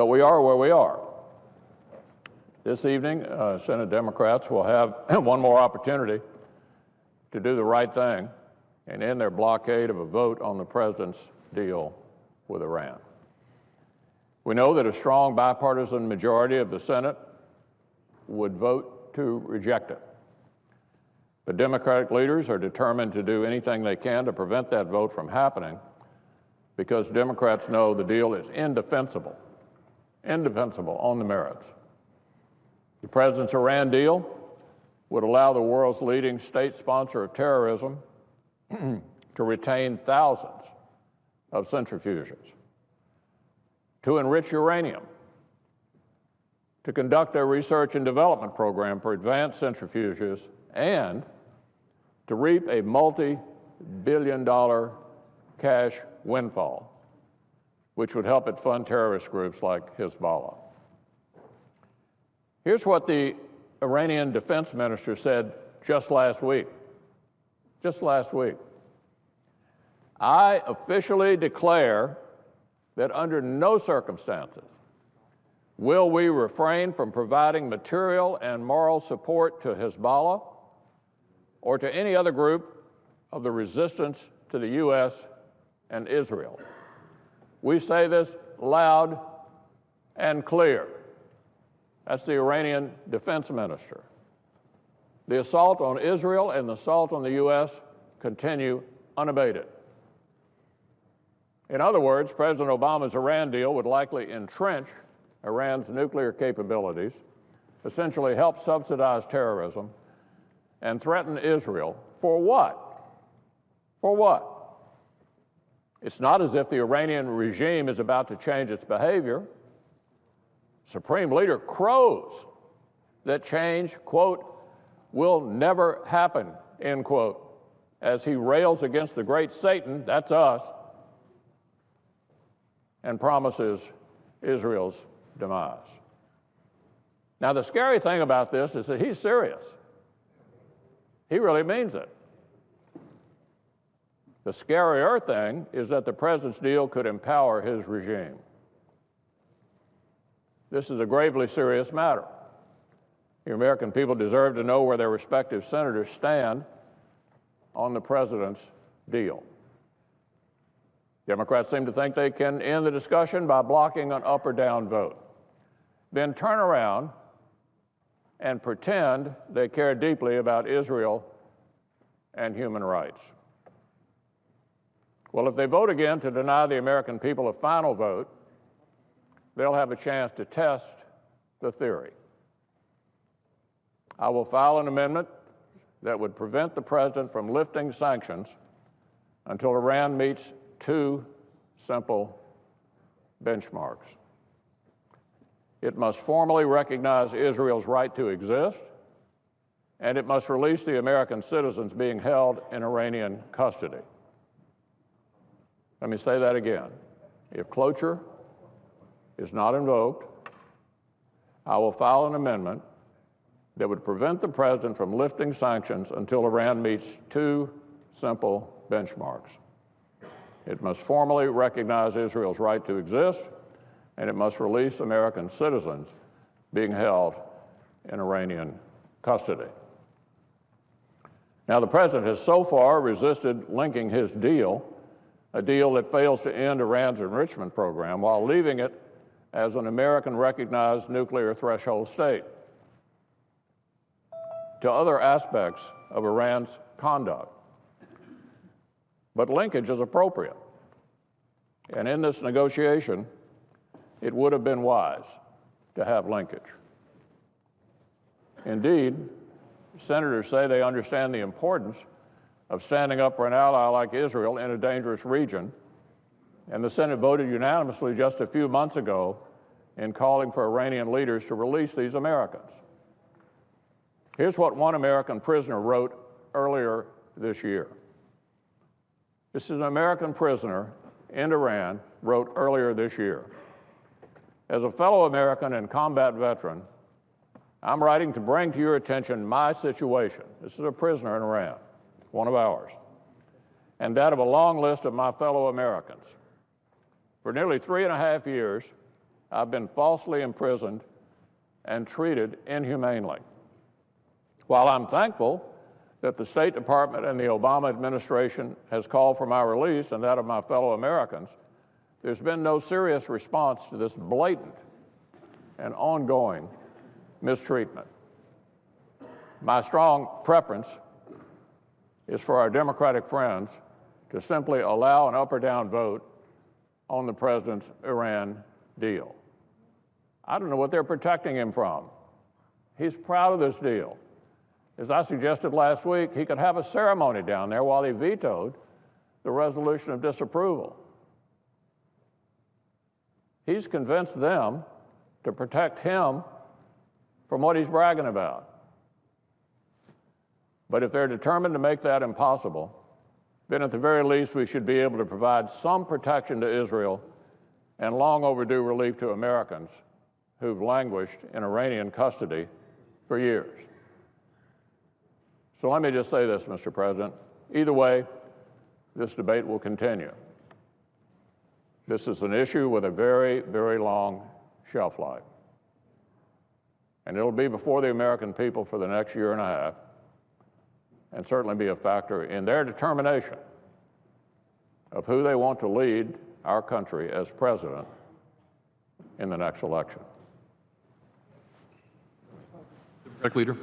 But we are where we are. This evening, Senate Democrats will have one more opportunity to do the right thing and end their blockade of a vote on the president's deal with Iran. We know that a strong bipartisan majority of the Senate would vote to reject it. But Democratic leaders are determined to do anything they can to prevent that vote from happening because Democrats know the deal is indefensible on the merits. The president's Iran deal would allow the world's leading state sponsor of terrorism to retain thousands of centrifuges, to enrich uranium, to conduct a research and development program for advanced centrifuges, and to reap a multi-billion-dollar cash windfall, which would help it fund terrorist groups like Hezbollah. Here's what the Iranian defense minister said just last week. I officially declare that under no circumstances will we refrain from providing material and moral support to Hezbollah or to any other group of the resistance to the U.S. and Israel. We say this loud and clear. That's the Iranian defense minister. The assault on Israel and the assault on the U.S. continue unabated. In other words, President Obama's Iran deal would likely entrench Iran's nuclear capabilities, essentially help subsidize terrorism, and threaten Israel. For what? For what? It's not as if the Iranian regime is about to change its behavior. Supreme Leader crows that change, quote, will never happen, end quote, as he rails against the great Satan, that's us, and promises Israel's demise. Now, the scary thing about this is that he's serious. He really means it. The scarier thing is that the president's deal could empower his regime. This is a gravely serious matter. The American people deserve to know where their respective senators stand on the president's deal. Democrats seem to think they can end the discussion by blocking an up or down vote, then turn around and pretend they care deeply about Israel and human rights. Well, if they vote again to deny the American people a final vote, they'll have a chance to test the theory. I will file an amendment that would prevent the president from lifting sanctions until Iran meets two simple benchmarks. It must formally recognize Israel's right to exist, and it must release the American citizens being held in Iranian custody. Let me say that again. If cloture is not invoked, I will file an amendment that would prevent the president from lifting sanctions until Iran meets two simple benchmarks. It must formally recognize Israel's right to exist, and it must release American citizens being held in Iranian custody. Now, the president has so far resisted linking his deal, a deal that fails to end Iran's enrichment program, while leaving it as an American-recognized nuclear threshold state, to other aspects of Iran's conduct. But linkage is appropriate. And in this negotiation, it would have been wise to have linkage. Indeed, senators say they understand the importance of standing up for an ally like Israel in a dangerous region, and the Senate voted unanimously just a few months ago in calling for Iranian leaders to release these Americans. Here's what one American prisoner wrote earlier this year. This is an American prisoner in Iran wrote earlier this year. As a fellow American and combat veteran, I'm writing to bring to your attention my situation. This is a prisoner in Iran, one of ours, and that of a long list of my fellow Americans. For nearly 3.5 years, I've been falsely imprisoned and treated inhumanely. While I'm thankful that the State Department and the Obama administration has called for my release and that of my fellow Americans, there's been no serious response to this blatant and ongoing mistreatment. My strong preference is for our Democratic friends to simply allow an up or down vote on the president's Iran deal. I don't know what they're protecting him from. He's proud of this deal. As I suggested last week, he could have a ceremony down there while he vetoed the resolution of disapproval. He's convinced them to protect him from what he's bragging about. But if they're determined to make that impossible, then at the very least we should be able to provide some protection to Israel and long overdue relief to Americans who've languished in Iranian custody for years. So let me just say this, Mr. President. Either way, this debate will continue. This is an issue with a very, very long shelf life. And it'll be before the American people for the next year and a half, and certainly be a factor in their determination of who they want to lead our country as president in the next election. Majority Leader.